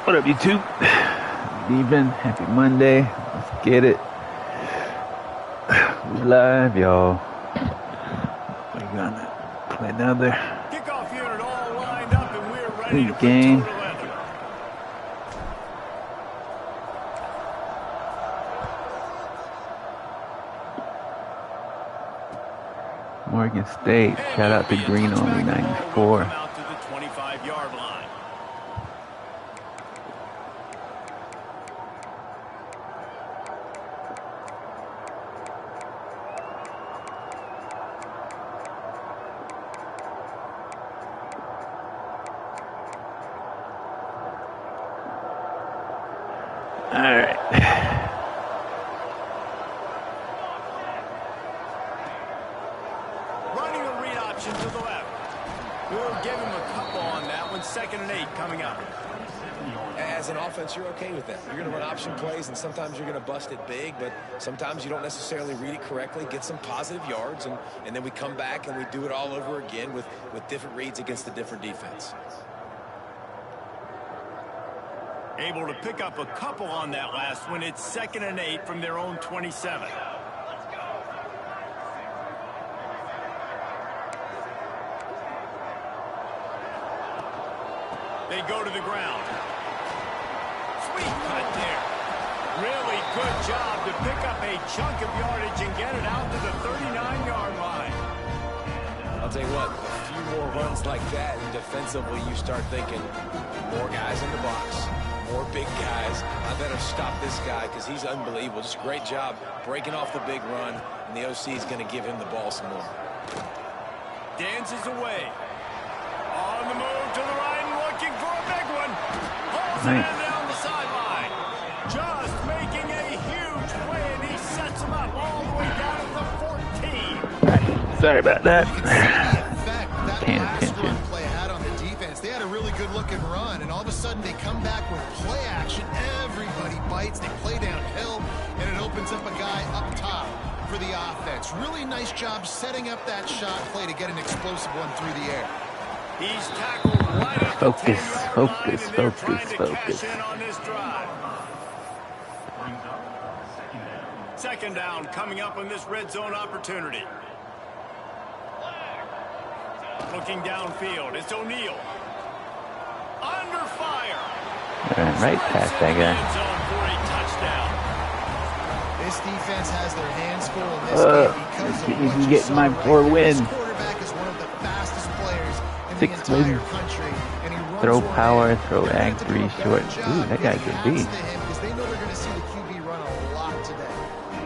What up, YouTube? Good evening. Happy Monday. Let's get it. We live, y'all. We're gonna play another kickoff unit all lined up, and we're ready to game. put total weather. Morgan State. Shout out to Green Only 94. Out to the 25-yard line. All right. Running a read option to the left. We'll give him a couple on that one. 2nd and 8 coming up. As an offense, you're okay with that. You're going to run option plays, and sometimes you're going to bust it big, but sometimes you don't necessarily read it correctly, get some positive yards, and then we come back and we do it all over again with different reads against a different defense. Able to pick up a couple on that last one. It's 2nd and 8 from their own 27. They go to the ground. Sweet cut there. Really good job to pick up a chunk of yardage and get it out to the 39-yard line. I'll tell you what, a few more runs like that, and defensively you start thinking more guys in the box, more big guys. I better stop this guy because he's unbelievable. Just a great job breaking off the big run, and the OC is going to give him the ball some more. Dances away. On the move to the right and looking for a big one. Hauls it in down the sideline. Just making a huge play, and he sets him up all the way down to the 14. Sorry about that. Paying attention. Play had on the defense. They had a really good-looking run, and all of a sudden they come back with play action. Everybody bites. They play downhill, and it opens up a guy up top for the offense. Really nice job setting up that shot play to get an explosive one through the air. He's tackled right at the 10-yard line, and they're trying to cash in on this drive. 2nd down coming up on this red zone opportunity. Looking downfield, it's O'Neal. Under fire. Right past that guy. For a touchdown. This defense has their hands full in this game because you can get my 4 win. This quarterback is one of the fastest players in 6 the entire wins. country, and he runs Throw well. power, throw ag 3 short. Ooh, that guy could be. Because they know they're going to see the QB run a lot today.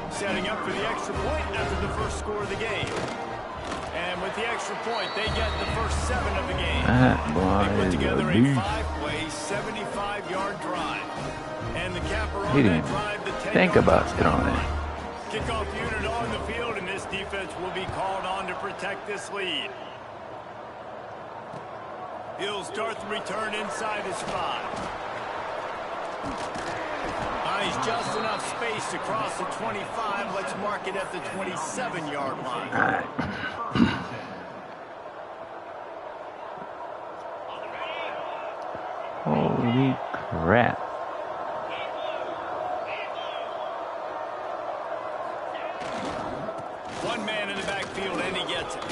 Setting up for the extra point after the first score of the game. And with the extra point, they get the first 7 of the game. They put together a 5-play, 75-yard drive. And the capper on He that didn't drive, the 10 think about throwing it. Kickoff unit on the field, and this defense will be called on to protect this lead. He'll start the return inside his 5. Nice, just enough space to cross the 25. Let's mark it at the 27-yard line. All right. Holy crap. One man in the backfield, and he gets it.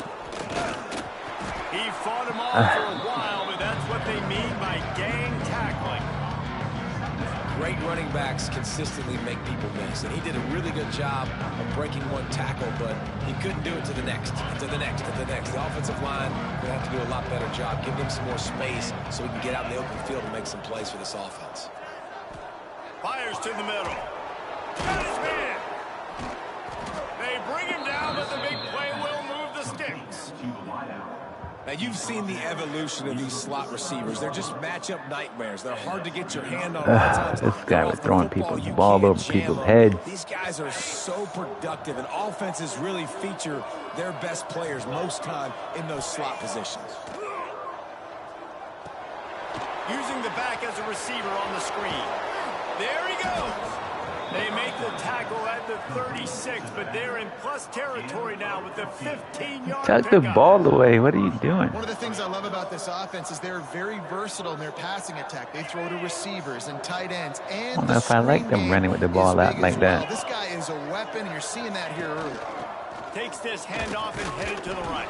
He fought him off for a while, but that's what they mean by gang tackling. Great running backs consistently make people miss, and he did a really good job of breaking one tackle, but he couldn't do it to the next, to the next, to the next. The offensive line will have to do a lot better job. Give them some more space so we can get out in the open field and make some plays for this offense. Fires to the middle. Got his man. They bring him down, but the big play will move the sticks. Now, you've seen the evolution of these slot receivers. They're just matchup nightmares. They're hard to get your hand on. This guy was throwing people's ball over people's heads. These guys are so productive, and offenses really feature their best players most time in those slot positions. Using the back as a receiver on the screen. There he goes. They make the tackle at the 36, but they're in plus territory now with the 15-yard Tuck the pickup. ball away. What are you doing? One of the things I love about this offense is they're very versatile in their passing attack. They throw to receivers and tight ends. And I don't know if I like them running with the ball out like that. This guy is a weapon, and you're seeing that here early. Takes this handoff and headed to the right.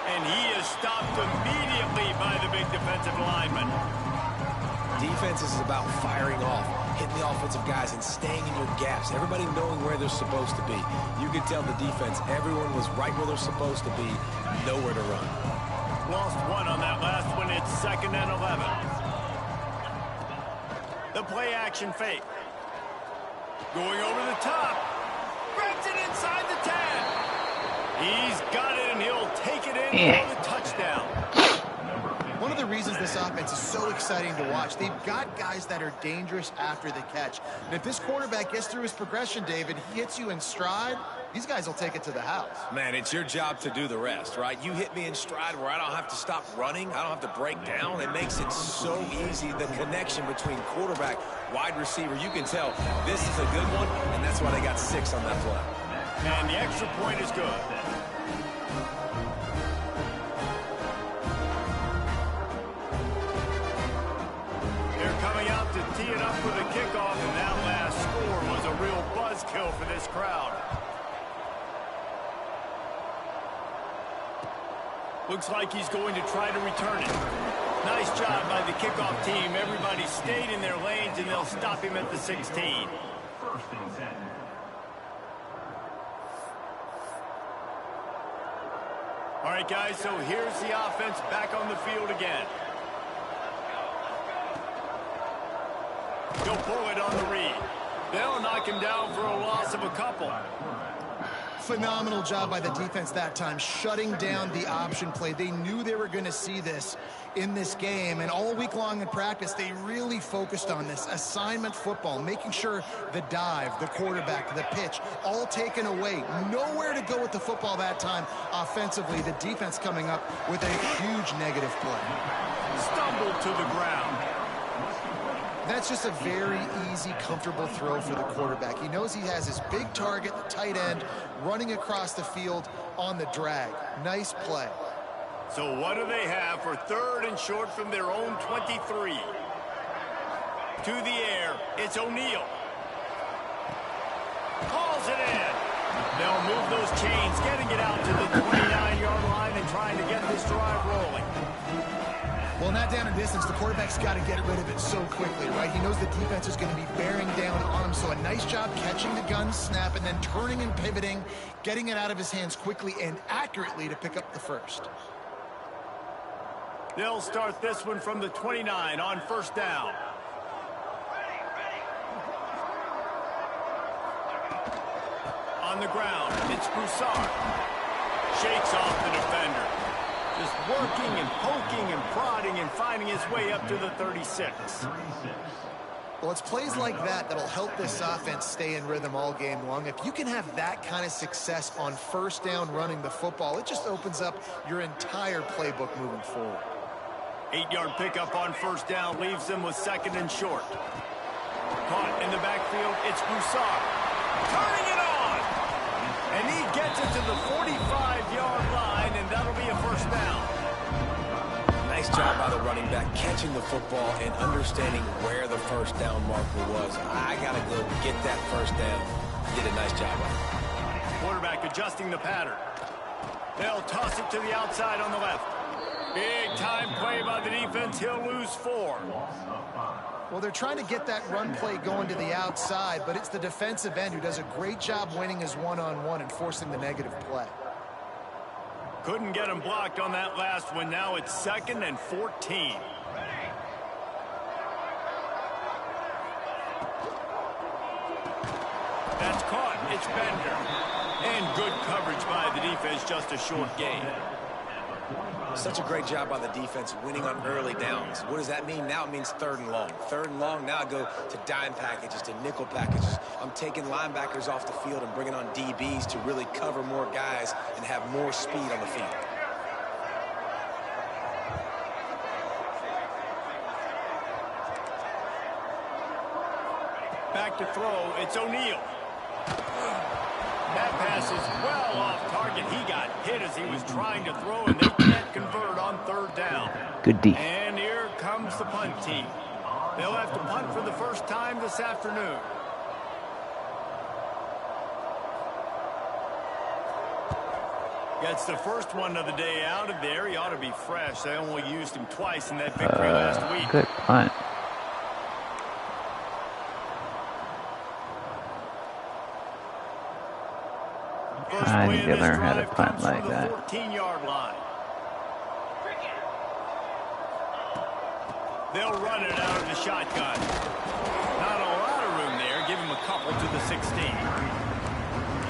And he is stopped immediately by the big defensive lineman. Defense is about firing off, hitting the offensive guys, and staying in your gaps. Everybody knowing where they're supposed to be. You could tell the defense, everyone was right where they're supposed to be, nowhere to run. Lost one on that last one. It's 2nd and 11. The play action fake. Going over the top. Grabs it inside the 10. He's got it, and he'll take it in for the touchdown. One of the reasons this offense is so exciting to watch, they've got guys that are dangerous after the catch. And if this quarterback gets through his progression, David, he hits you in stride, these guys will take it to the house. Man, it's your job to do the rest, right? You hit me in stride where I don't have to stop running. I don't have to break down. It makes it so easy. The connection between quarterback, wide receiver, you can tell this is a good one, and that's why they got 6 on that play. And the extra point is good. Coming out to tee it up with a kickoff, and that last score was a real buzzkill for this crowd. Looks like he's going to try to return it. Nice job by the kickoff team. Everybody stayed in their lanes, and they'll stop him at the 16. All right, guys, so here's the offense back on the field again. He'll pull it on the read. They'll knock him down for a loss of a couple. Phenomenal job by the defense that time, shutting down the option play. They knew they were going to see this in this game, and all week long in practice, they really focused on this assignment football, making sure the dive, the quarterback, the pitch, all taken away. Nowhere to go with the football that time offensively. The defense coming up with a huge negative play. Stumbled to the ground. That's just a very easy, comfortable throw for the quarterback. He knows he has his big target, the tight end, running across the field on the drag. Nice play. So what do they have for 3rd and short from their own 23? To the air, it's O'Neal. Calls it in. They'll move those chains, getting it out to the 29-yard line and trying to get this drive rolling. Well, not down in distance, the quarterback's got to get rid of it so quickly, right? He knows the defense is going to be bearing down on him, so a nice job catching the gun snap and then turning and pivoting, getting it out of his hands quickly and accurately to pick up the first. They'll start this one from the 29 on 1st down. On the ground, it's Broussard. Shakes off the defender. Just working and poking and prodding and finding his way up to the 36. Well, it's plays like that that'll help this offense stay in rhythm all game long. If you can have that kind of success on 1st down running the football, it just opens up your entire playbook moving forward. 8-yard pickup on 1st down leaves them with 2nd and short. Caught in the backfield, it's Broussard. Turning it on! And he gets it to the 45-yard line, and that'll be a 1st down. Nice job by the running back, catching the football and understanding where the 1st down marker was. I got to go get that 1st down. Did a nice job on it. Quarterback adjusting the pattern. They'll toss it to the outside on the left. Big time play by the defense. He'll lose 4. Well, they're trying to get that run play going to the outside, but it's the defensive end who does a great job winning his one-on-one and forcing the negative play. Couldn't get him blocked on that last one. Now it's 2nd and 14. That's caught. It's Bender. And good coverage by the defense. Just a short gain. Such a great job by the defense winning on early downs. What does that mean? Now it means 3rd and long. 3rd and long, now I go to dime packages, to nickel packages. I'm taking linebackers off the field and bringing on DBs to really cover more guys and have more speed on the field. Back to throw. It's O'Neal. That pass is well off target. He got hit as he was trying to throw, and they can't convert on third down. Good D. And here comes the punt team. They'll have to punt for the first time this afternoon. Gets the first one of the day out of there. He ought to be fresh. They only used him twice in that victory last week. Good punt. I need to learn how to punt like that. 14-yard line. They'll run it out of the shotgun. Not a lot of room there. Give him a couple to the 16.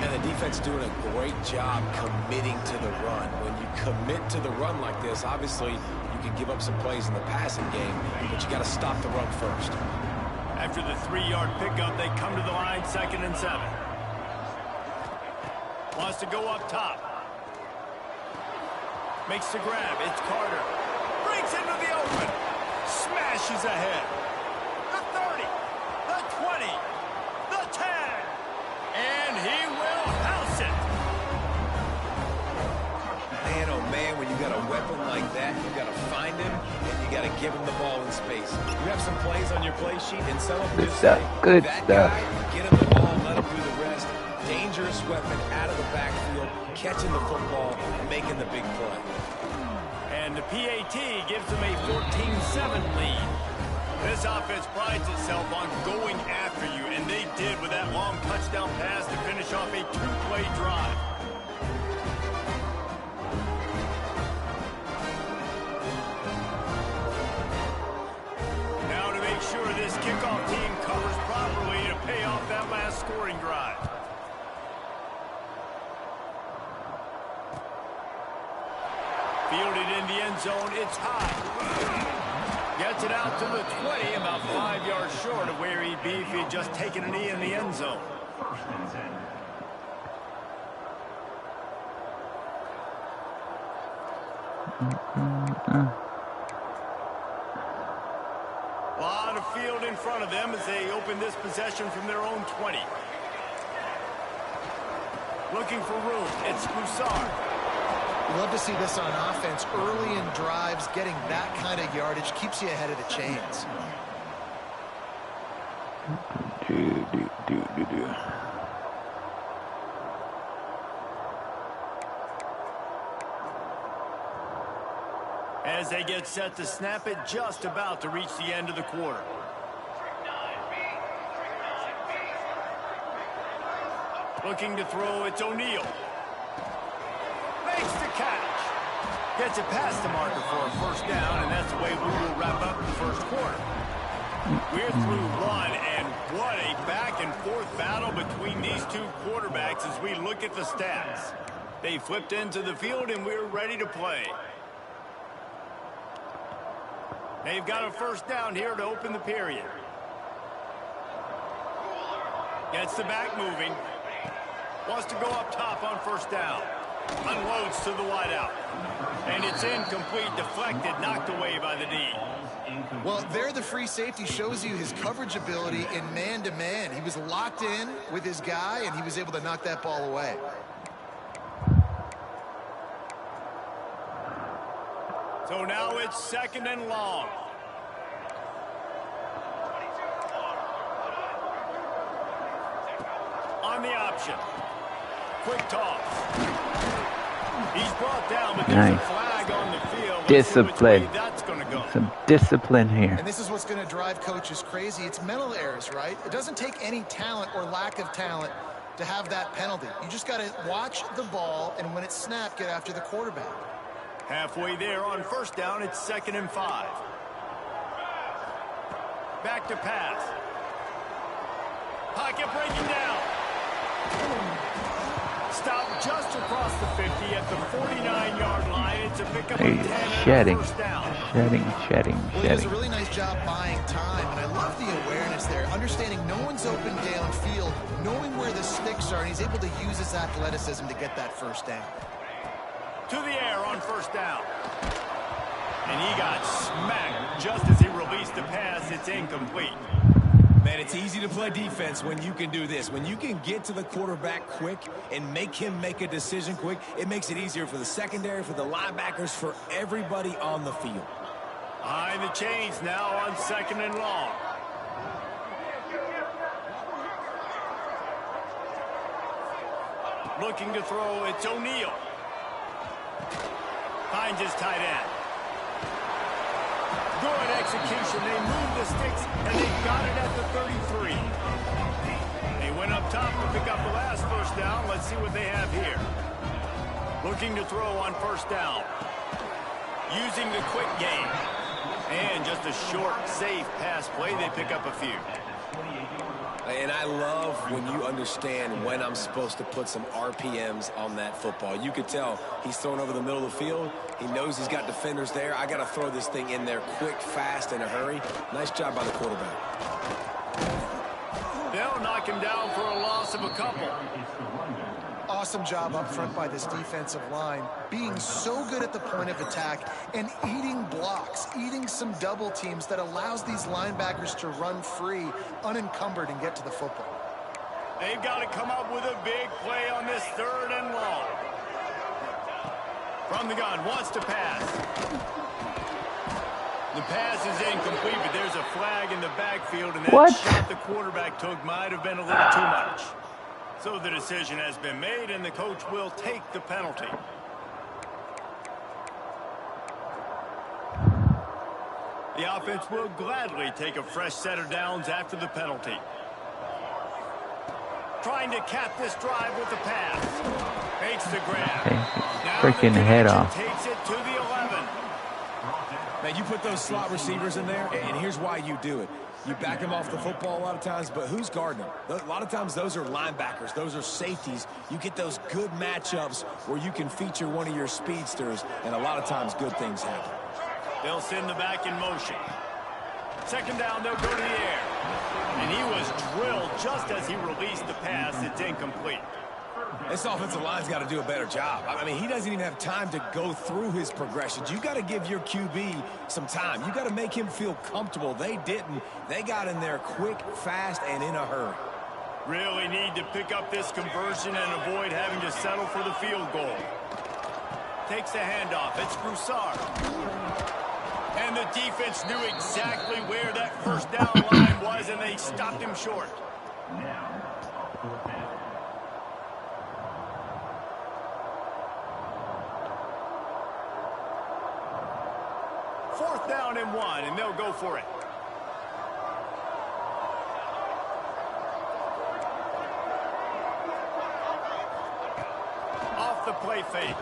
And the defense doing a great job committing to the run. When you commit to the run like this, obviously you can give up some plays in the passing game, but you got to stop the run first. After the 3-yard pickup, they come to the line, 2nd and 7. Wants to go up top. Makes the grab. It's Carter. Breaks into the open. Smashes ahead. The 30. The 20. The 10. And he will house it. Man, oh man, when you got a weapon like that, you got to find him and you got to give him the ball in space. You have some plays on your play sheet, and some of them Good just stuff. say, Good that stuff. Guy, get him the ball, let him do the rest. Dangerous weapon out of the backfield, catching the football and making the big play. And the PAT gives them a 14-7 lead. This offense prides itself on going after you, and they did with that long touchdown pass to finish off a 2-play drive. Now to make sure this kickoff team covers properly to pay off that last scoring drive. Fielded in the end zone, it's high. Gets it out to the 20, about 5 yards short of where he'd be if he'd just taken a knee in the end zone. A lot of field in front of them as they open this possession from their own 20. Looking for room, it's Broussard. You love to see this on offense. Early in drives, getting that kind of yardage keeps you ahead of the chains. As they get set to snap it, just about to reach the end of the quarter. Looking to throw, it's O'Neal. Makes the catch. Gets it past the marker for a first down, and that's the way we will wrap up the first quarter. We're through one, and what a back-and-forth battle between these two quarterbacks as we look at the stats. They flipped into the field, and we're ready to play. They've got a first down here to open the period. Gets the back moving. Wants to go up top on first down. Unloads to the wideout. And it's incomplete, deflected, knocked away by the D. Well, there the free safety shows you his coverage ability in man-to-man. He was locked in with his guy, and he was able to knock that ball away. So now it's 2nd and long. On the option. Quick toss. He's brought down, but there's a flag on the field. Discipline. That's going to go. Some discipline here. And this is what's going to drive coaches crazy. It's mental errors, right? It doesn't take any talent or lack of talent to have that penalty. You just got to watch the ball, and when it's snapped, get after the quarterback. Halfway there on first down, it's 2nd and 5. Back to pass. Pocket breaking down. Stop just across the 50 at the 49-yard line. It's a pickup of 10 and a first down. Shedding. Well, he does a really nice job buying time, and I love the awareness there. Understanding no one's open downfield, knowing where the sticks are, and he's able to use his athleticism to get that first down. To the air on first down. And he got smacked just as he released the pass. It's incomplete. Man, it's easy to play defense when you can do this. When you can get to the quarterback quick and make him make a decision quick, it makes it easier for the secondary, for the linebackers, for everybody on the field. Behind the chains now on 2nd and long. Looking to throw, it's O'Neal. Finds his tight end. Good execution. They move the sticks, and they got it at the 33. They went up top to pick up the last first down. Let's see what they have here. Looking to throw on 1st down. Using the quick game. And just a short, safe pass play. They pick up a few. And I love when you understand when I'm supposed to put some RPMs on that football. You could tell he's throwing over the middle of the field. He knows he's got defenders there. I got to throw this thing in there quick, fast, in a hurry. Nice job by the quarterback. They'll knock him down for a loss of a couple. Awesome job up front by this defensive line, being so good at the point of attack and eating blocks, eating some double teams that allows these linebackers to run free, unencumbered, and get to the football. They've got to come up with a big play on this 3rd and long. From the gun, wants to pass. The pass is incomplete, but there's a flag in the backfield, and that shot the quarterback took might have been a little too much. So the decision has been made, and the coach will take the penalty. The offense will gladly take a fresh set of downs after the penalty. Trying to cap this drive with the pass. Makes the grab. Freaking head off. Takes it to the 11. Man, you put those slot receivers in there, and here's why you do it. You back them off the football a lot of times, but who's guarding them? A lot of times those are linebackers. Those are safeties. You get those good matchups where you can feature one of your speedsters, and a lot of times good things happen. They'll send the back in motion. 2nd down, they'll go to the air. And he was drilled just as he released the pass. It's incomplete. This offensive line's got to do a better job. I mean, he doesn't even have time to go through his progressions. You got to give your QB some time. You got to make him feel comfortable. They didn't. They got in there quick, fast, and in a hurry. Really need to pick up this conversion and avoid having to settle for the field goal. Takes the handoff. It's Broussard. And the defense knew exactly where that 1st down line was, and they stopped him short. Fourth down and 1, and they'll go for it. Off the play fake.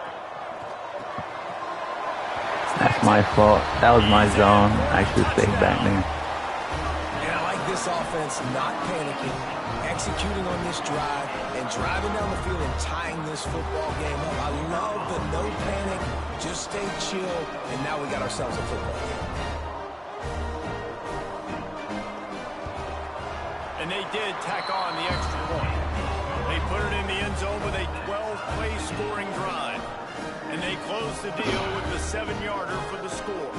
That's my fault. That was my zone. I should stay back there. And I like this offense not panicking, executing on this drive, and driving down the field and tying this football game up. I love the no panic, just stay chill, and now we got ourselves a football game. And they did tack on the extra point. They put it in the end zone with a 12-play scoring drive. And they close the deal with the 7-yarder for the score.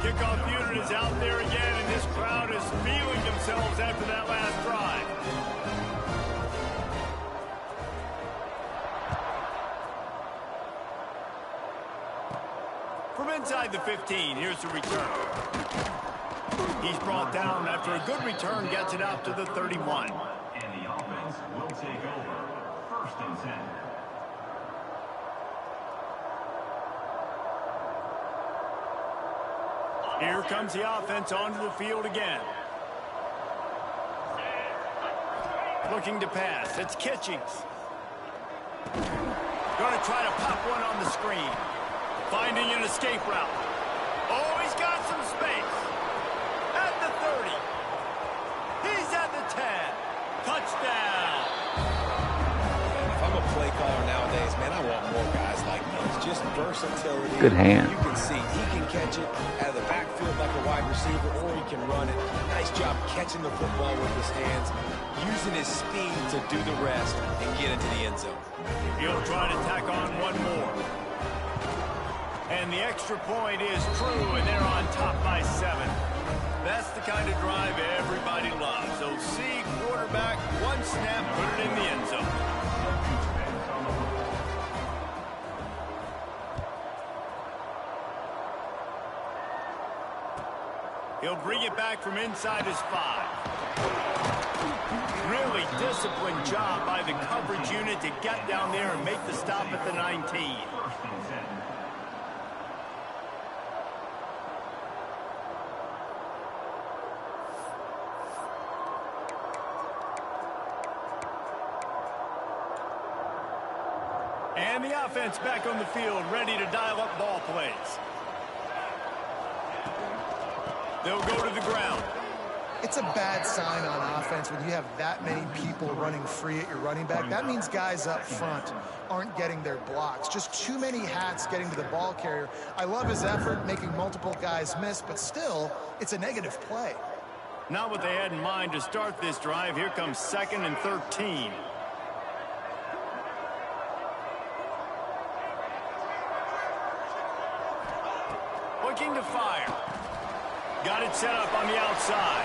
Kickoff unit is out there again, and this crowd is feeling themselves after that last drive. From inside the 15, here's the return. He's brought down after a good return, gets it out to the 31. And the offense will take over 1st and 10. Here comes the offense onto the field again. Looking to pass. It's Kitchings. Going to try to pop one on the screen. Finding an escape route. Oh, he's got some space. At the 30. He's at the 10. Touchdown. If I'm a play caller nowadays, man, I want more guys like these. Just versatility. Good hand. You can see he can catch it out of the backfield like a wide receiver, or he can run it. Nice job catching the football with his hands, using his speed to do the rest and get into the end zone. He'll try to tack on one more. And the extra point is true, and they're on top by 7. That's the kind of drive everybody loves. Those see quarterback, one snap, put it in the end zone. He'll bring it back from inside his 5. Really disciplined job by the coverage unit to get down there and make the stop at the 19. And the offense back on the field, ready to dial up ball plays. They'll go to the ground. It's a bad sign on offense when you have that many people running free at your running back. That means guys up front aren't getting their blocks. Just too many hats getting to the ball carrier. I love his effort, making multiple guys miss, but still, it's a negative play. Not what they had in mind to start this drive. Here comes 2nd and 13. Looking to fire. Got it set up on the outside.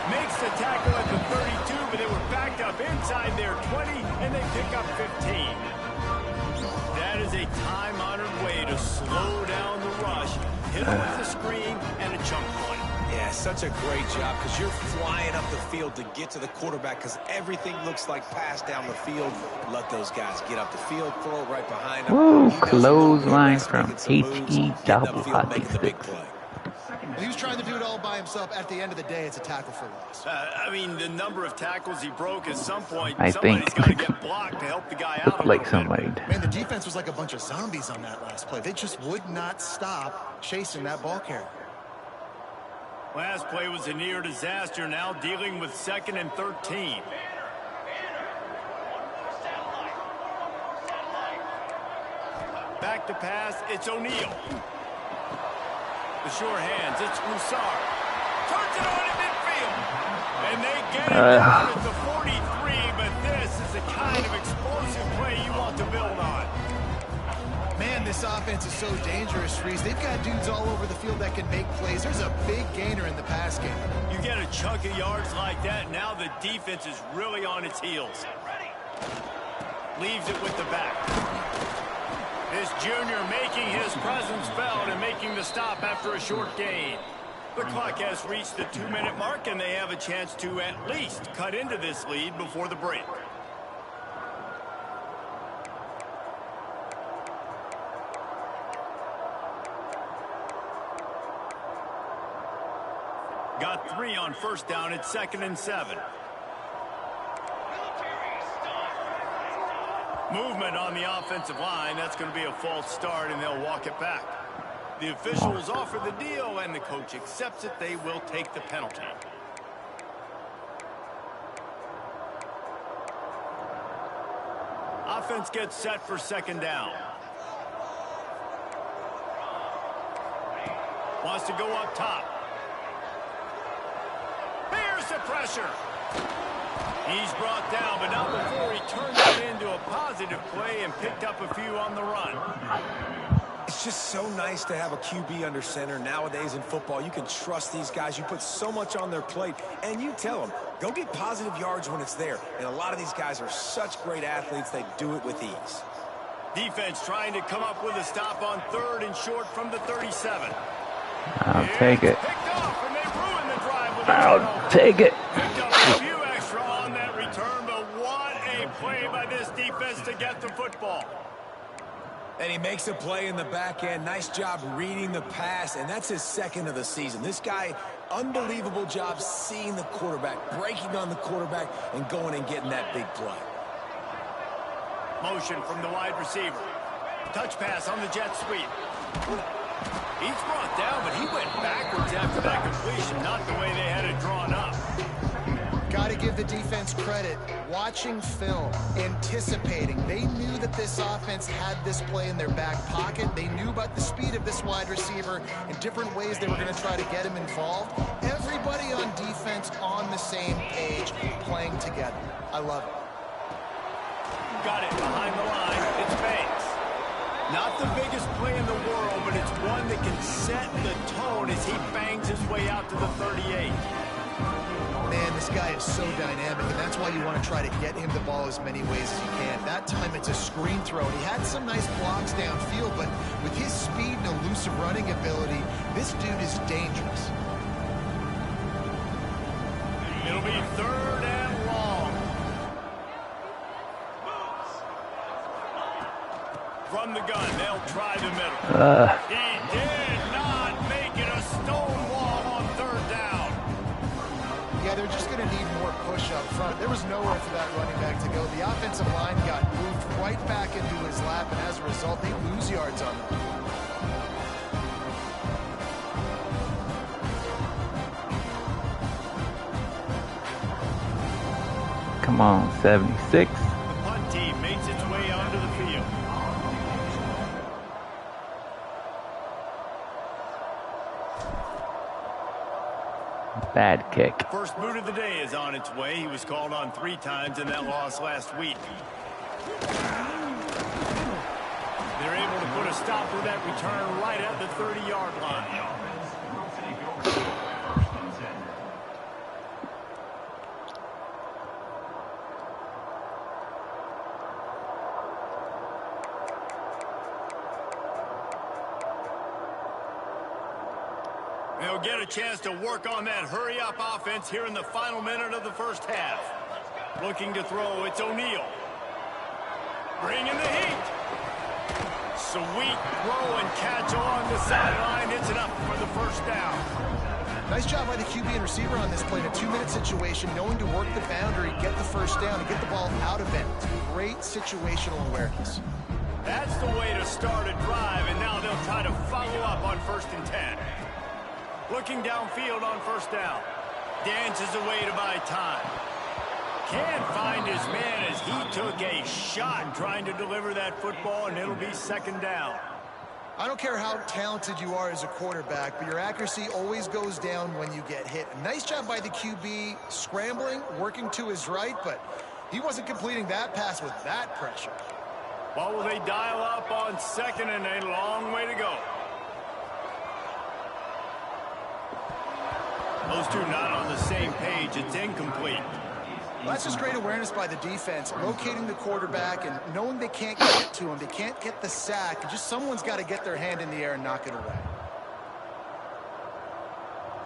Makes the tackle at the 32, but they were backed up inside their 20, and they pick up 15. That is a time-honored way to slow down the rush. Hit them with a screen and a chunk play. Yeah, such a great job because you're flying up the field to get to the quarterback because everything looks like pass down the field. Let those guys get up the field, throw it right behind them. Woo, clothesline from H.E. double hockey stick. He was trying to do it all by himself. At the end of the day, it's a tackle for loss. I mean, the number of tackles he broke at some point, I somebody's think got to get blocked to help the guy out. looked like somebody. Man, the defense was like a bunch of zombies on that last play. They just would not stop chasing that ball carrier. Last play was a near disaster, now dealing with 2nd and 13. Back to pass, it's O'Neal. The sure hands, it's Broussard. Turns it on in midfield. And they get it down at the 43, but this is the kind of explosive play you want to build on. Man, this offense is so dangerous, Reese. They've got dudes all over the field that can make plays. There's a big gainer in the pass game. You get a chunk of yards like that, now the defense is really on its heels. Leaves it with the back. This junior making his presence felt and making the stop after a short gain. The clock has reached the 2-minute mark, and they have a chance to at least cut into this lead before the break. Got 3 on first down at 2nd and 7. Movement on the offensive line. That's going to be a false start, and they'll walk it back. The officials offer the deal, and the coach accepts it. They will take the penalty. Offense gets set for 2nd down. Wants to go up top. Here's the pressure. He's brought down, but not before he turned it into a positive play and picked up a few on the run. It's just so nice to have a QB under center. Nowadays in football, you can trust these guys. You put so much on their plate, and you tell them, go get positive yards when it's there. And a lot of these guys are such great athletes, they do it with ease. Defense trying to come up with a stop on 3rd and short from the 37. I'll take it. Picked off, and they ruined the drive with a I'll turnover. take it. Picked up a few extra on that return, but what a play by this defense to get the football. And he makes a play in the back end. Nice job reading the pass, and that's his 2nd of the season. This guy, unbelievable job seeing the quarterback, breaking on the quarterback, and going and getting that big play. Motion from the wide receiver. Touch pass on the jet sweep. He's brought down, but he went backwards after that completion, not the way they had it drawn up. Got to give the defense credit. Watching film, anticipating. They knew that this offense had this play in their back pocket. They knew about the speed of this wide receiver and different ways they were going to try to get him involved. Everybody on defense on the same page, playing together. I love it. Got it behind the line. It's Banks. Not the biggest play in the world, but it's one that can set the tone as he bangs his way out to the 38. Man, this guy is so dynamic, and that's why you want to try to get him the ball as many ways as you can. That time it's a screen throw, and he had some nice blocks downfield, but with his speed and elusive running ability, this dude is dangerous. It'll be 3rd and long. From the gun, they'll try the middle. He did not make it a stone wall on 3rd down. Yeah, they're just going to need more push up front. There was nowhere for that running back to go. The offensive line got moved right back into his lap, and as a result, they lose yards on them. Come on, 76. The punt team makes its way onto the field. Bad kick. First boot of the day is on its way. He was called on 3 times in that loss last week. They're able to put a stop to that return right at the 30-yard line. They'll get a chance to work on that hurry-up offense here in the final minute of the first half. Looking to throw, it's O'Neal. Bringing the heat. Sweet throw and catch along the sideline. It's enough for the first down. Nice job by the QB and receiver on this play in a 2-minute situation, knowing to work the boundary, get the first down, and get the ball out of bounds. Great situational awareness. That's the way to start a drive, and now they'll try to follow up on 1st and 10. Looking downfield on 1st down. Dances away to buy time. Can't find his man as he took a shot trying to deliver that football, and it'll be 2nd down. I don't care how talented you are as a quarterback, but your accuracy always goes down when you get hit. A nice job by the QB scrambling, working to his right, but he wasn't completing that pass with that pressure. What will they dial up on 2nd and a long way to go? Those two not on the same page. It's incomplete. Well, that's just great awareness by the defense, locating the quarterback and knowing they can't get to him. They can't get the sack. Just someone's got to get their hand in the air and knock it away.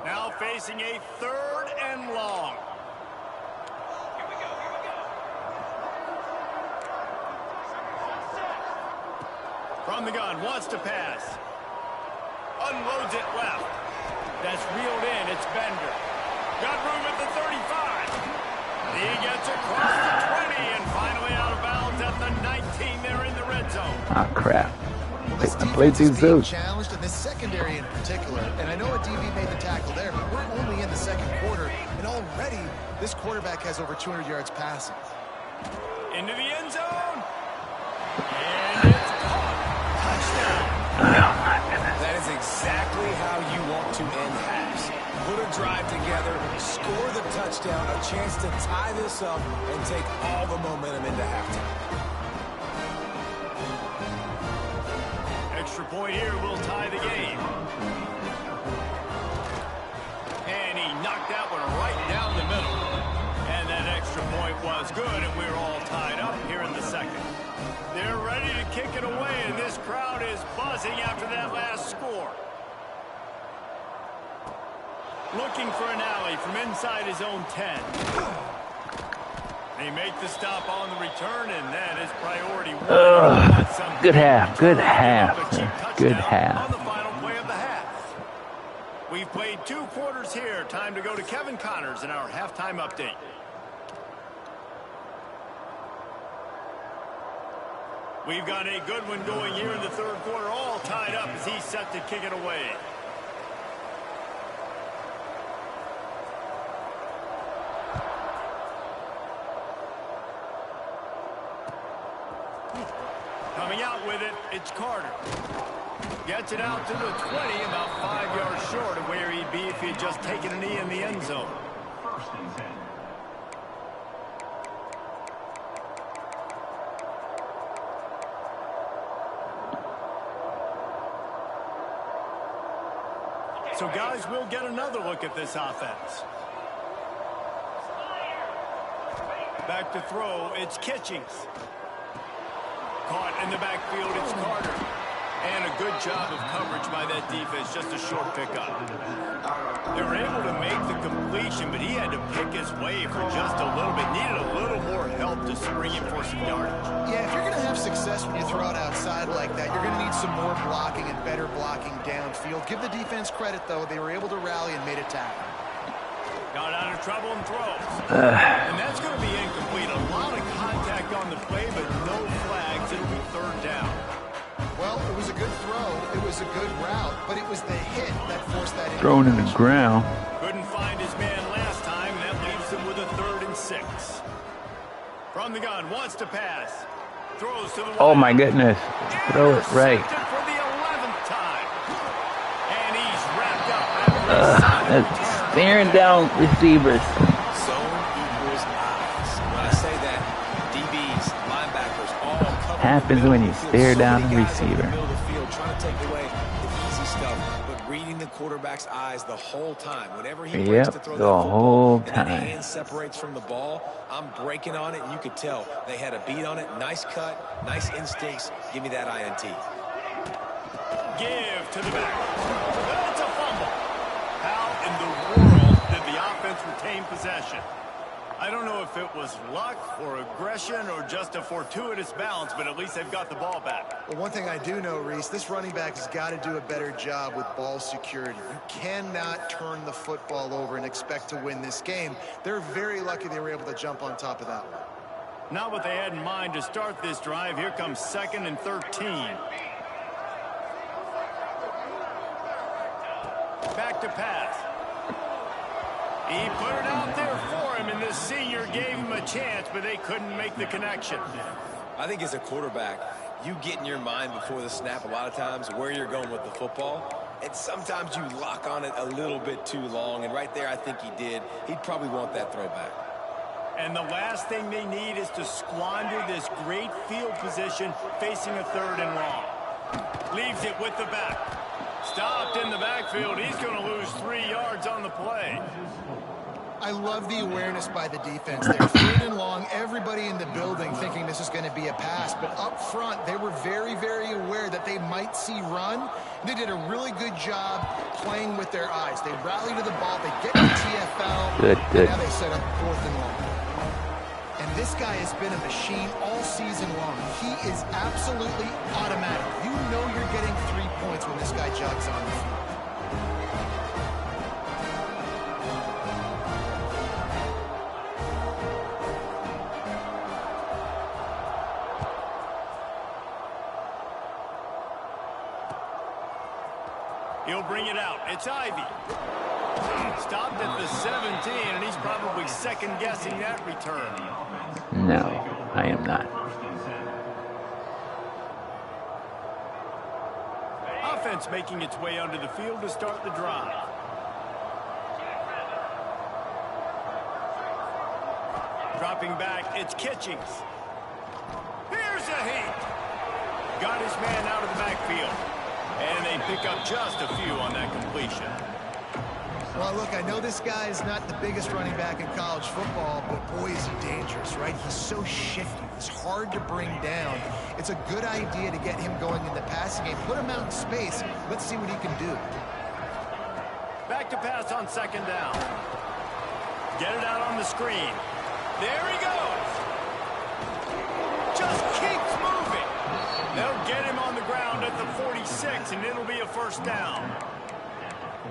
Now facing a 3rd and long. From the gun, wants to pass. Unloads it left. That's reeled in. It's Bender. Got room at the 35. He gets across the 20 and finally out of bounds at the 19. They're in the red zone. Oh, crap. This I played defense too is being soon. challenged in this secondary in particular, and I know a DB made the tackle there, but we're only in the 2nd quarter, and already this quarterback has over 200 yards passing. Into the end zone. And it's caught. Touchdown. Oh, my goodness. That is exactly how you want to end halves. Put a drive together, score the touchdown, a chance to tie this up and take all the momentum into halftime. Extra point here will tie the game. And he knocked that one right down the middle. And that extra point was good, and we're all tied up here in the 2nd. They're ready to kick it away, and this crowd is buzzing after that last score. Looking for an alley from inside his own 10. They make the stop on the return, and that is priority 1. Good half. Good half. Good half. On the final play of the half. We've played 2 quarters here. Time to go to Kevin Connors in our halftime update. We've got a good one going here in the 3rd quarter, all tied up as he's set to kick it away. Coming out with it, it's Carter. Gets it out to the 20, about 5 yards short of where he'd be if he'd just taken a knee in the end zone. 1st and 10. So, guys, we'll get another look at this offense. Back to throw, it's Kitchings. Caught in the backfield, it's Carter. And a good job of coverage by that defense, just a short pickup. They were able to make the completion, but he had to pick his way for just a little bit. Needed a little more help to spring him for some yardage. Yeah, if you're going to have success when you throw it outside like that, you're going to need some more blocking and better blocking downfield. Give the defense credit, though. They were able to rally and made a tackle. Got out of trouble and throws. And that's going to be incomplete. A lot of contact on the play, but no flags. It'll be third down. Well, it was a good throw. It was a good route, but it was the hit that forced that. Thrown in the ground. Couldn't find his man last time. That leaves him with a 3rd and 6. From the gun, wants to pass. Throws to the Oh my goodness. Throw it right. For the 11th time. And he's wrapped up. That's staring down receivers. Zone equals eyes. When I say that, DBs, linebackers, all cover. Happens when you stare down the Guys in the receiver. middle of the field trying to take away the easy stuff, but reading the quarterback's eyes the whole time. Whenever he breaks to throw the that football, whole and that time. hand separates from the ball, I'm breaking on it, and you could tell they had a beat on it. Nice cut, nice instincts. Give me that INT. Give to the back. That's a fumble. How in the world did the offense retain possession? I don't know if it was luck or aggression or just a fortuitous balance, but at least they've got the ball back. Well, one thing I do know, Reese, this running back has got to do a better job with ball security. You cannot turn the football over and expect to win this game. They're very lucky they were able to jump on top of that one. Not what they had in mind to start this drive. Here comes 2nd and 13. Back to pass. He put it out there for him, and the senior gave him a chance, but they couldn't make the connection. I think as a quarterback, you get in your mind before the snap a lot of times where you're going with the football, and sometimes you lock on it a little bit too long, and right there I think he did. He'd probably want that throwback. And the last thing they need is to squander this great field position facing a 3rd and long. Leaves it with the back. Stopped in the backfield. He's going to lose 3 yards on the play. I love the awareness by the defense there. 3rd and long, everybody in the building thinking this is going to be a pass. But up front, they were very, very aware that they might see run. They did a really good job playing with their eyes. They rally to the ball. They get the TFL. Good. And now they set up 4th and long. And this guy has been a machine all season long. He is absolutely automatic. You know you're getting 3 points when this guy jogs on the field. He'll bring it out. It's Ivy. Stopped at the 17, and he's probably second-guessing that return. No, I am not. Offense making its way onto the field to start the drive. Dropping back, it's Kitchings. Here's a heat. Got his man out of the backfield. And they pick up just a few on that completion. Well, look, I know this guy is not the biggest running back in college football, but boy, is he dangerous, right? He's so shifty. He's hard to bring down. It's a good idea to get him going in the passing game. Put him out in space. Let's see what he can do. Back to pass on 2nd down. Get it out on the screen. There he goes. Just keeps moving. They'll get him on the ground at the 46, and it'll be a 1st down.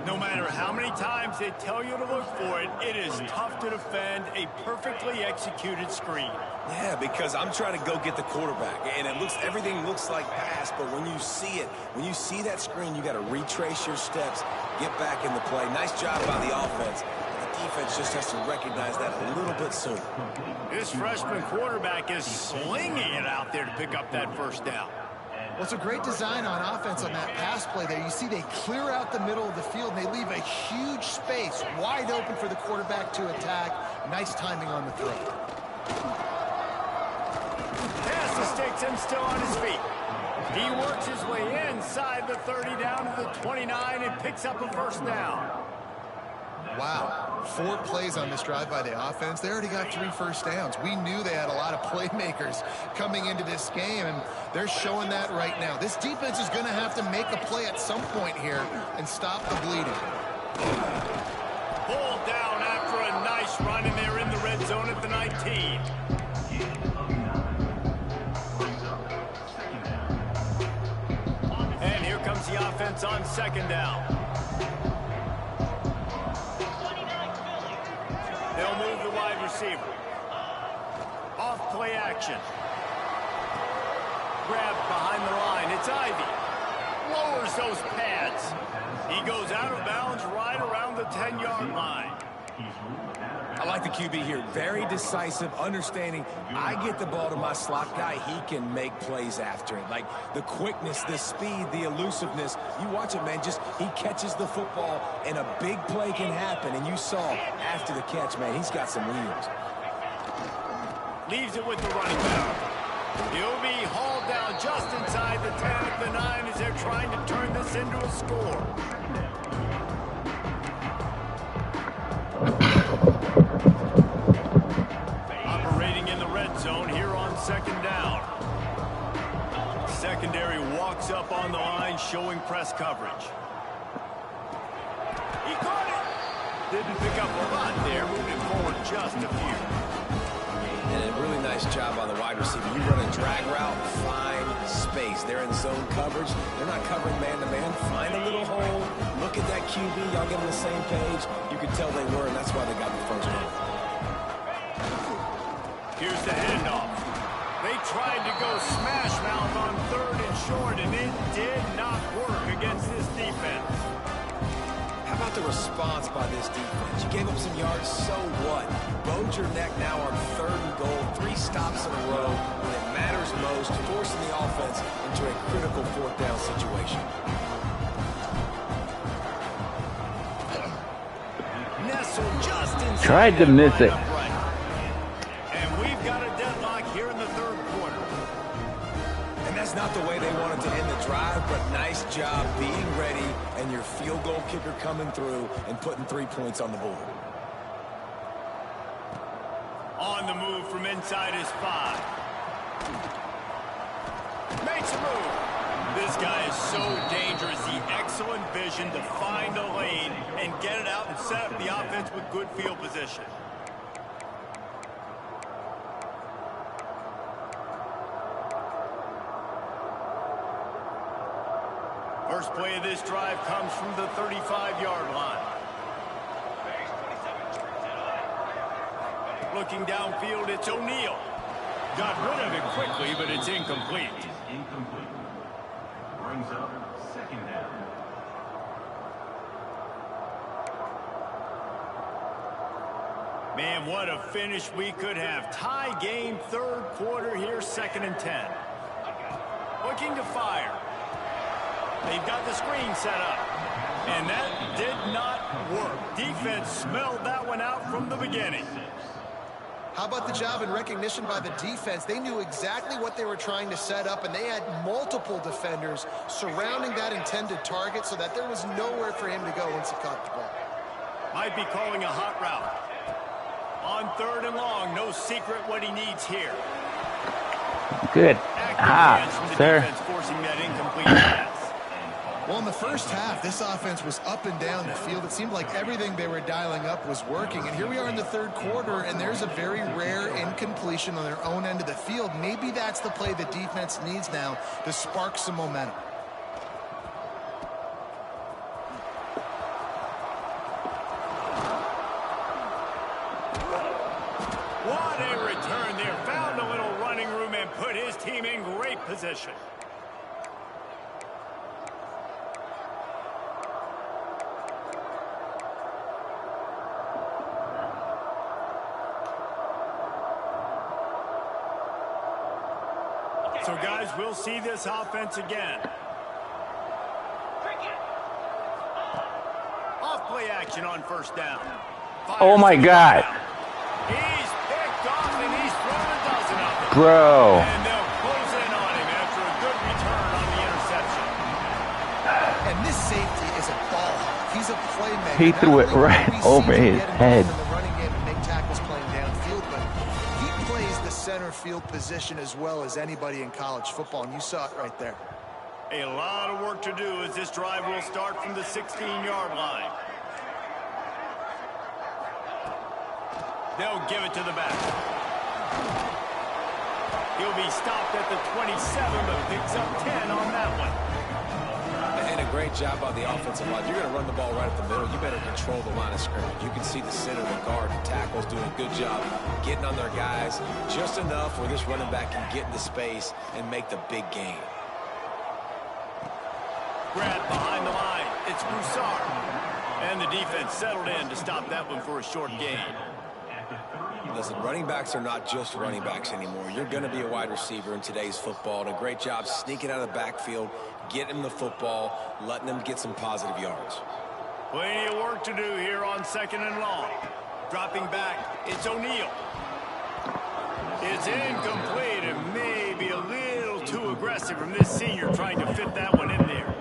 No matter how many times they tell you to look for it, it is tough to defend a perfectly executed screen. Yeah, because I'm trying to go get the quarterback, and everything looks like pass, but when you see it, when you see that screen, you got to retrace your steps, get back in the play. Nice job by the offense. The defense just has to recognize that a little bit sooner. This freshman quarterback is slinging it out there to pick up that 1st down. Well, it's a great design on offense on that pass play there. You see they clear out the middle of the field, and they leave a huge space wide open for the quarterback to attack. Nice timing on the throw. Pass to Sticks and still on his feet. He works his way inside the 30 down to the 29 and picks up a first down. Wow, 4 plays on this drive by the offense. They already got 3 first downs. We knew they had a lot of playmakers coming into this game, and they're showing that right now. This defense is going to have to make a play at some point here and stop the bleeding. Pulled down after a nice run, and they're in the red zone at the 19. And here comes the offense on second down. They'll move the wide receiver. Off play action. Grabbed behind the line. It's Ivy. Lowers those pads. He goes out of bounds right around the 10-yard line. I like the QB here. Very decisive, understanding I get the ball to my slot guy, he can make plays after it. Like the quickness, the speed, the elusiveness. You watch it, man, just he catches the football and a big play can happen. And you saw after the catch, man, he's got some wheels. Leaves it with the running back. He'll be hauled down just inside the 10 at the 9 as they're trying to turn this into a score. Operating in the red zone here on second down. Secondary walks up on the line showing press coverage. He caught it. Didn't pick up a lot there, moving forward just a few. And a really nice job on the wide receiver. You run a drag route, find space. They're in zone coverage. They're not covering man-to-man. Find a little hole. Look at that QB. Y'all get on the same page. You could tell they were, and that's why they got the first down. Here's the handoff. They tried to go smash mouth on 3rd and short, and it did not work against this defense. How about the response by this defense? You gave up some yards, so what? Bowed your neck now on 3rd and goal, 3 stops in a row when it matters most, forcing the offense into a critical 4th down situation. Nestled just inside. Tried to miss it. And we've got a deadlock here in the 3rd quarter. And that's not the way they wanted to end the drive, but nice job being ready and your field goal kicker coming through and putting 3 points on the board. On the move from inside his 5. Makes a move. This guy is so dangerous. The excellent vision to find a lane and get it out and set up the offense with good field position. First play of this drive comes from the 35-yard line. Looking downfield, it's O'Neal. Got rid of it quickly, but it's incomplete. Incomplete. Brings up second down. Man, what a finish we could have. Tie game, 3rd quarter here, 2nd and 10. Looking to fire. They've got the screen set up. And that did not work. Defense smelled that one out from the beginning. How about the job and recognition by the defense? They knew exactly what they were trying to set up, and they had multiple defenders surrounding that intended target so that there was nowhere for him to go once he caught the ball. Might be calling a hot route. On 3rd and long, no secret what he needs here. Good. Sir. Defense forcing that incomplete pass. Well, in the first half, this offense was up and down the field. It seemed like everything they were dialing up was working. And here we are in the 3rd quarter, and there's a very rare incompletion on their own end of the field. Maybe that's the play the defense needs now to spark some momentum. What a return there. Found a little running room and put his team in great position. So, guys, we'll see this offense again. Off-play action on 1st down. Oh, my God. He's picked off, and he's thrown a dozen of them. Bro. And they'll close in on him after a good return on the interception. And this safety is a ball hawk. He's a playmaker. He threw it right over his head. In the running game and make tackles playing downfield, but he plays the center field position as well as anybody in college football, and you saw it right there. A lot of work to do as this drive will start from the 16-yard line. They'll give it to the back. He'll be stopped at the 27, but picks up 10 on that one. And a great job by the offensive line. You're going to run the ball right up the middle. You better control the line of scrimmage. You can see the center, the guard, the tackles doing a good job getting on their guys just enough where this running back can get into space and make the big gain. Grab behind the line. It's Broussard. And the defense settled in to stop that one for a short gain. Listen, running backs are not just running backs anymore. You're going to be a wide receiver in today's football. And a great job sneaking out of the backfield, getting him the football, letting him get some positive yards. Plenty of work to do here on 2nd and long. Dropping back, it's O'Neal. It's incomplete and maybe a little too aggressive from this senior trying to fit that one in there.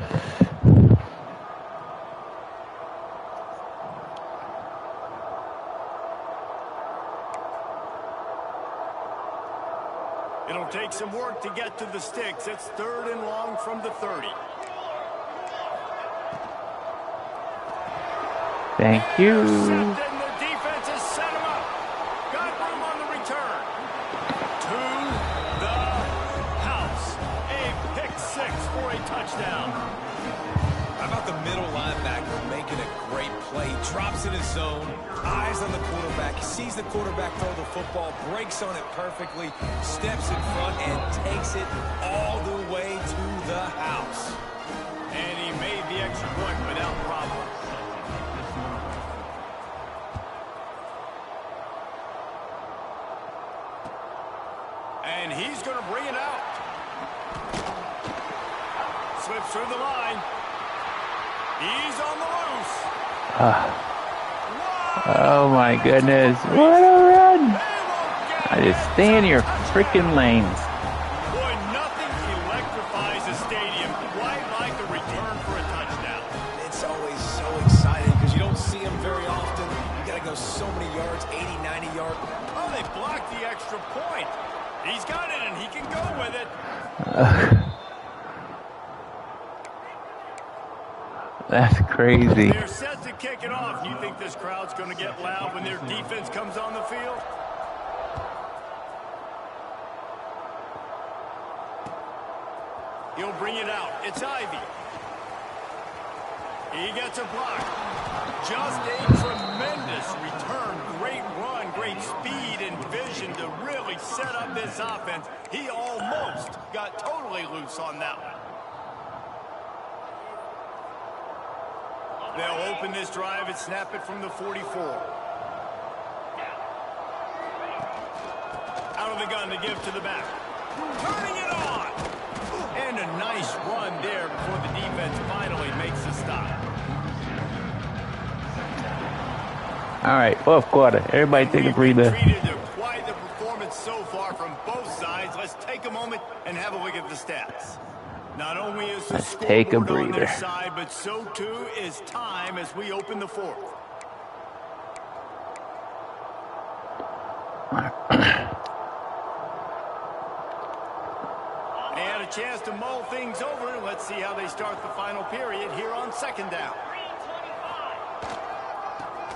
It'll take some work to get to the sticks. It's 3rd and long from the 30. Thank you. And the defense has set him up. Got room on the return. To the house. A pick 6 for a touchdown. How about the middle linebacker making a great play? Drops in his zone, eyes on the quarterback, sees the quarterback throw the football, breaks on it perfectly, steps in front, and takes it all the way to the house. And he made the extra point without problem. And he's going to bring it out. Slips through the line. He's on the loose. Oh my goodness. What a run. I just stay in your freaking lanes. Boy, nothing electrifies a stadium quite like a return for a touchdown. It's always so exciting because you don't see them very often. You got to go so many yards, 80, 90 yards. Oh, they blocked the extra point. He's got it, and he can go with it. That's crazy. They're set to kick it off. You think this crowd's going to get loud when their defense comes on the field? He'll bring it out. It's Ivy. He gets a block. Just a tremendous return. Great run, great speed and vision to really set up this offense. He almost got totally loose on that one. They'll open this drive and snap it from the 44. Out of the gun to give to the back. Turning it on. And a nice run there before the defense finally makes a stop. All right, 4th quarter. Everybody take a breather. Treated to quite the performance so far from both sides. Let's take a moment and have a look at the stats. Not only is the scoreboard on their side, but so too is time as we open the 4th. They had a chance to mull things over. Let's see how they start the final period here on 2nd down.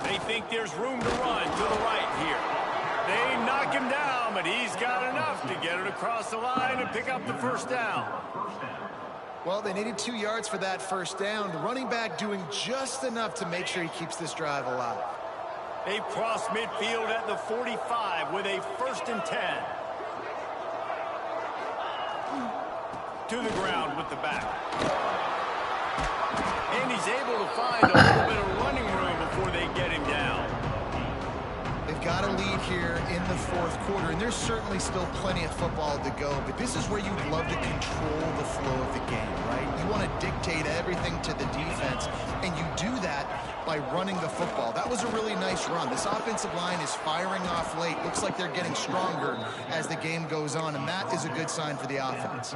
They think there's room to run to the right here. They knock him down, but he's got enough to get it across the line and pick up the 1st down. Well, they needed 2 yards for that 1st down. The running back doing just enough to make sure he keeps this drive alive. They cross midfield at the 45 with a 1st and 10. To the ground with the back. And he's able to find a little bit of running room before they get him down. They've got a lead here in the 4th quarter, and there's certainly still plenty of football to go, but this is where you'd love to control the flow of the game, right? You want to dictate everything to the defense, and you do that by running the football. That was a really nice run. This offensive line is firing off late. Looks like they're getting stronger as the game goes on, and that is a good sign for the offense.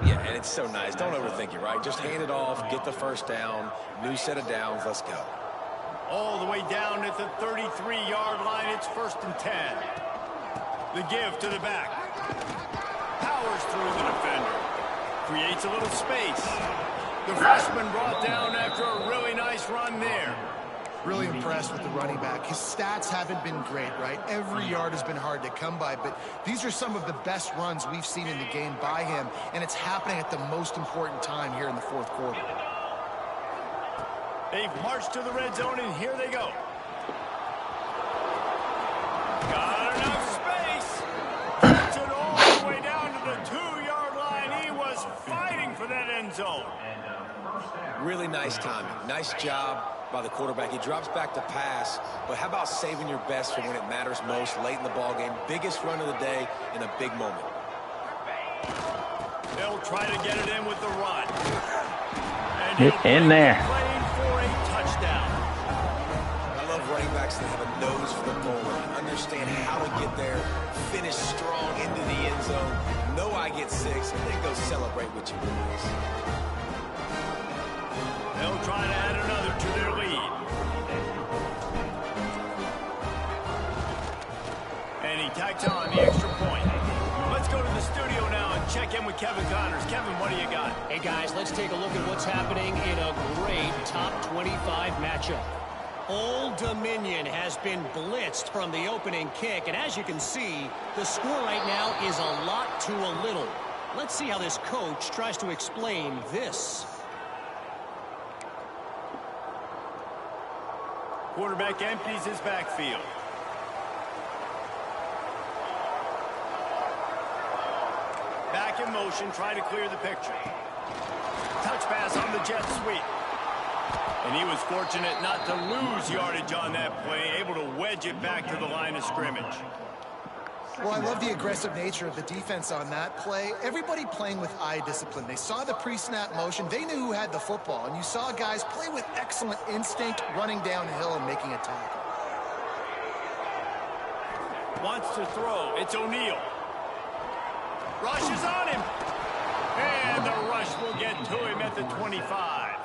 Yeah, and it's so nice. Don't overthink it, right? Just hand it off, get the first down, new set of downs, let's go. All the way down at the 33-yard line, it's 1st and 10. The give to the back. Powers through the defender. Creates a little space. The freshman brought down after a really nice run there. Really impressed with the running back. His stats haven't been great, right? Every yard has been hard to come by, but these are some of the best runs we've seen in the game by him, and it's happening at the most important time here in the 4th quarter. They've marched to the red zone, and here they go. Got enough space. Gets it all the way down to the 2-yard line. He was fighting for that end zone. Really nice timing. Nice job by the quarterback. He drops back to pass, but how about saving your best for when it matters most, late in the ball game? Biggest run of the day in a big moment. They'll try to get it in with the run. And Get in there. Playing for a touchdown. I love running backs that have a nose for the goal line, understand how to get there, finish strong into the end zone, know I get 6, and then go celebrate with you boys. They'll try to add another to their lead. And he tacks on the extra point. Let's go to the studio now and check in with Kevin Connors. Kevin, what do you got? Hey, guys, let's take a look at what's happening in a great top 25 matchup. Old Dominion has been blitzed from the opening kick, and as you can see, the score right now is a lot to a little. Let's see how this coach tries to explain this. Quarterback empties his backfield. Back in motion, try to clear the picture. Touch pass on the jet sweep. And he was fortunate not to lose yardage on that play, able to wedge it back to the line of scrimmage. Well, I love the aggressive nature of the defense on that play. Everybody playing with eye discipline. They saw the pre-snap motion. They knew who had the football. And you saw guys play with excellent instinct, running downhill and making a tackle. Wants to throw. It's O'Neal. Rush is on him. And the rush will get to him at the 25.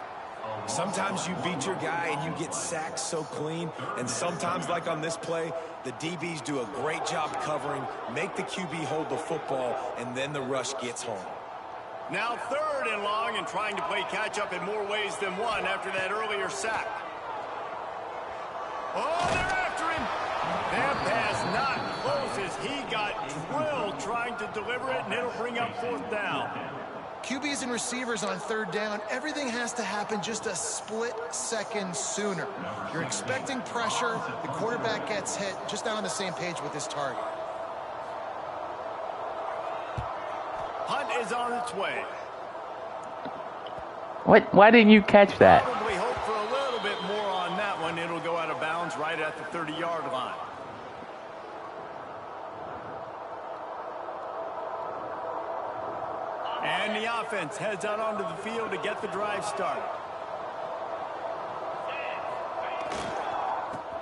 Sometimes you beat your guy and you get sacked so clean, and sometimes, like on this play, the DBs do a great job covering, make the QB hold the football, and then the rush gets home. Now 3rd and long, and trying to play catch-up in more ways than one after that earlier sack. Oh, they're after him. That pass not close as he got drilled trying to deliver it, and it'll bring up 4th down. QBs and receivers on 3rd down, everything has to happen just a split second sooner. You're expecting pressure, the quarterback gets hit, just not on the same page with his target. Hunt is on its way. What? Why didn't you catch that? Probably hope for a little bit more on that one. It'll go out of bounds right at the 30-yard line. And the offense heads out onto the field to get the drive started.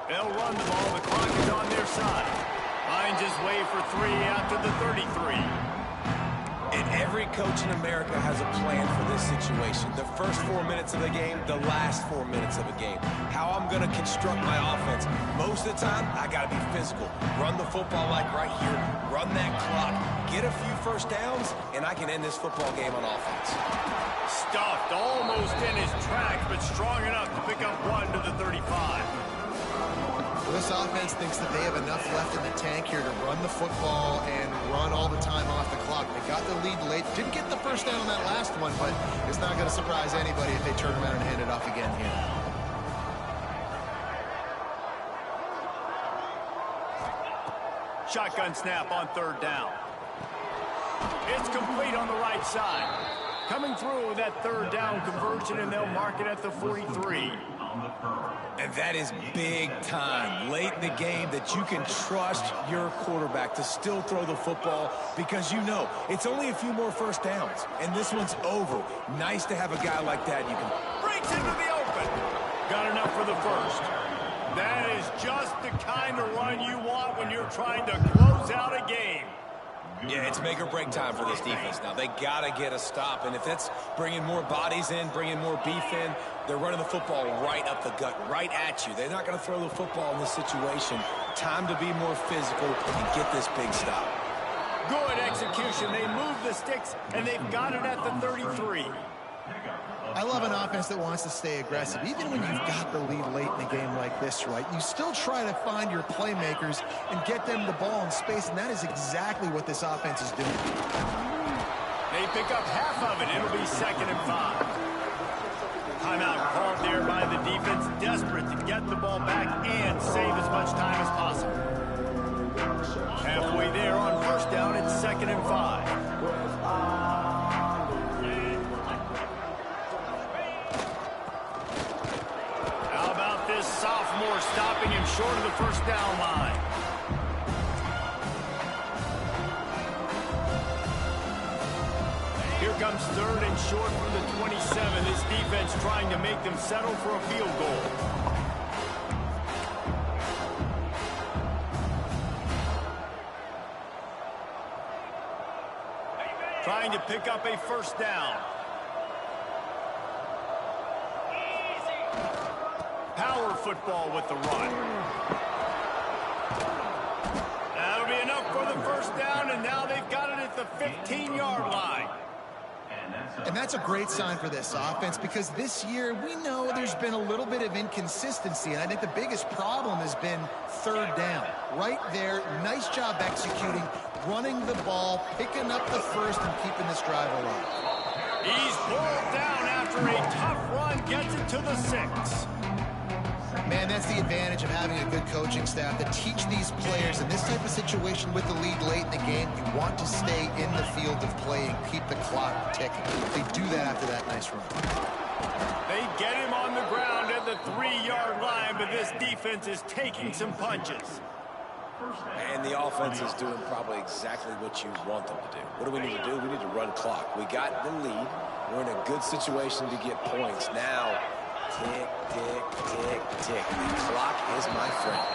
They'll run the ball. The clock is on their side. Finds his way for 3 out to the 33. And every coach in America has a plan for this situation. The first 4 minutes of the game, the last 4 minutes of a game. How I'm going to construct my offense. Most of the time, I got to be physical. Run the football like right here. Run that clock. Get a few first downs, and I can end this football game on offense. Stuffed almost in his tracks, but strong enough to pick up 1 to the 35. This offense thinks that they have enough left in the tank here to run the football and run all the time off the clock. They got the lead late. Didn't get the first down on that last one, but it's not going to surprise anybody if they turn around and hand it off again here. Shotgun snap on 3rd down. It's complete on the right side. Coming through with that 3rd down conversion, and they'll mark it at the 43. And that is big time late in the game that you can trust your quarterback to still throw the football because you know it's only a few more first downs, and this one's over. Nice to have a guy like that you can. Breaks into the open. Got enough for the first. That is just the kind of run you want when you're trying to close out a game. Yeah, it's make or break time for this defense. Now, they got to get a stop, and if that's bringing more bodies in, bringing more beef in, they're running the football right up the gut, right at you. They're not going to throw the football in this situation. Time to be more physical and get this big stop. Good execution. They move the sticks, and they've got it at the 33. I love an offense that wants to stay aggressive. Even when you've got the lead late in a game like this, right, you still try to find your playmakers and get them the ball in space, and that is exactly what this offense is doing. They pick up half of it. It'll be 2nd and 5. Timeout called there by the defense, desperate to get the ball back and save as much time as possible. Halfway there on 1st down, it's 2nd and 5. Sophomore stopping him short of the 1st down line. Here comes 3rd and short from the 27. This defense trying to make them settle for a field goal. Trying to pick up a 1st down. Power football with the run. That'll be enough for the 1st down, and now they've got it at the 15-yard line. And that's a great sign for this offense, because this year we know there's been a little bit of inconsistency, and I think the biggest problem has been 3rd down. Right there, nice job executing, running the ball, picking up the 1st, and keeping this drive alive. He's pulled down after a tough run, gets it to the 6. Man, that's the advantage of having a good coaching staff that teach these players in this type of situation with the lead late in the game. You want to stay in the field of play and keep the clock ticking. They do that after that nice run. They get him on the ground at the 3-yard line, but this defense is taking some punches. And the offense is doing probably exactly what you want them to do. What do we need to do? We need to run clock. We got the lead. We're in a good situation to get points. Now, tick, tick, tick, tick. The clock is my friend.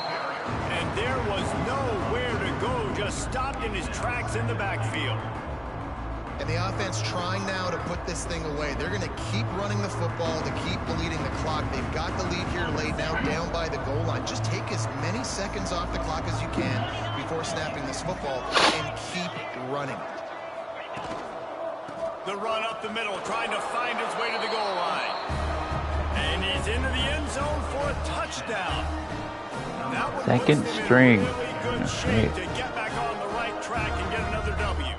And there was nowhere to go, just stopped in his tracks in the backfield. And the offense trying now to put this thing away. They're going to keep running the football to keep bleeding the clock. They've got the lead here late now down by the goal line. Just take as many seconds off the clock as you can before snapping this football and keep running. The run up the middle, trying to find his way to the goal line. And he's into the end zone for a touchdown. That one 2nd puts him string. in really good shape to get back on the right track and get another W.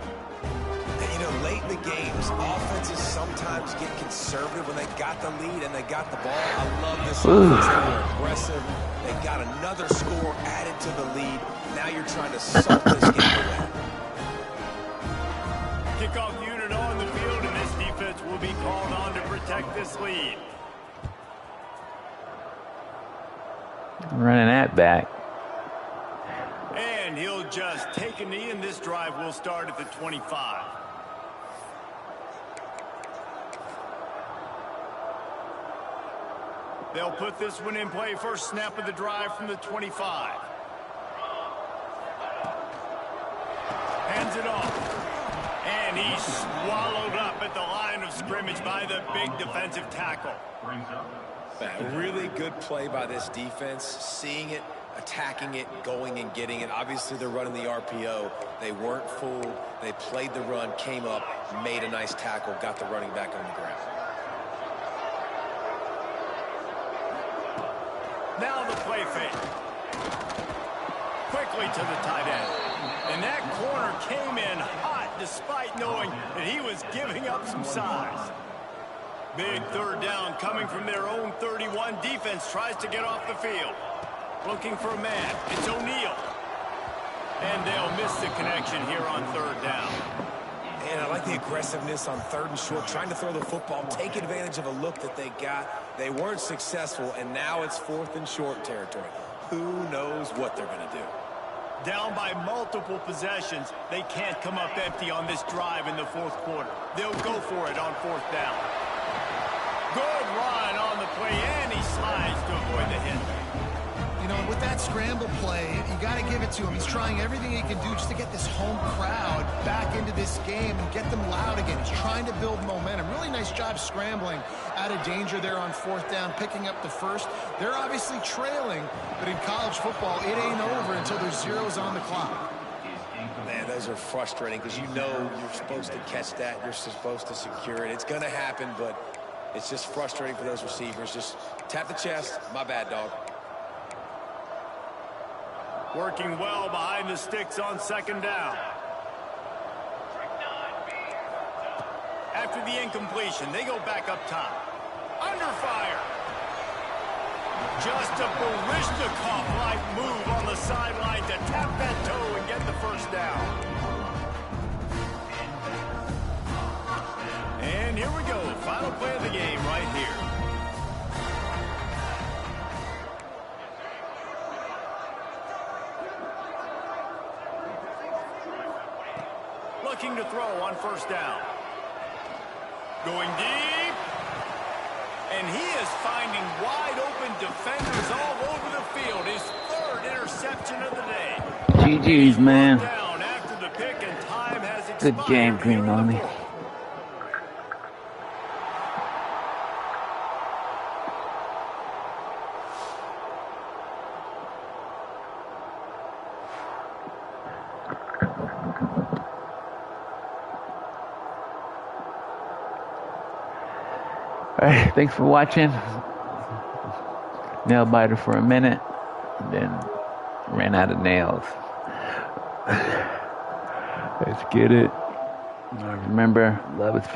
And, you know, late in the games, offenses sometimes get conservative when they got the lead and they got the ball. I love this offense. They were aggressive. They got another score added to the lead. Now you're trying to suck this game away. Kickoff unit on the field, and this defense will be called on to protect this lead. Running that back. And he'll just take a knee, and this drive will start at the 25. They'll put this one in play. First snap of the drive from the 25. Hands it off. And he's swallowed up at the line of scrimmage by the big defensive tackle. A really good play by this defense, seeing it, attacking it, going and getting it. Obviously, they're running the RPO. They weren't fooled. They played the run, came up, made a nice tackle, got the running back on the ground. Now the play fake. Quickly to the tight end. And that corner came in hot despite knowing that he was giving up some size. Big 3rd down coming from their own 31. Defense tries to get off the field. Looking for a man. It's O'Neal. And they'll miss the connection here on 3rd down. And I like the aggressiveness on 3rd and short, trying to throw the football, take advantage of a look that they got. They weren't successful, and now it's 4th and short territory. Who knows what they're going to do? Down by multiple possessions, they can't come up empty on this drive in the 4th quarter. They'll go for it on 4th down. Good run on the play, and he slides to avoid the hit. You know, with that scramble play, you got to give it to him. He's trying everything he can do just to get this home crowd back into this game and get them loud again. He's trying to build momentum. Really nice job scrambling out of danger there on fourth down, picking up the first. They're obviously trailing, but in college football, it ain't over until there's zeros on the clock. Man, those are frustrating because you know you're supposed to catch that. You're supposed to secure it. It's going to happen, but it's just frustrating for those receivers. Just tap the chest. My bad, dog. Working well behind the sticks on second down. After the incompletion, they go back up top. Under fire. Just a Barishnikov-like move on the sideline to tap that toe and get the first down. And here we go. Final play of the game right here. Looking to throw on first down. Going deep. And he is finding wide open defenders all over the field. His third interception of the day. GG's, man. Down after the pick and time has Good expired game, here Green in the Army. fourth. All right, thanks for watching. Nail biter for a minute, and then ran out of nails. Let's get it. Remember, love is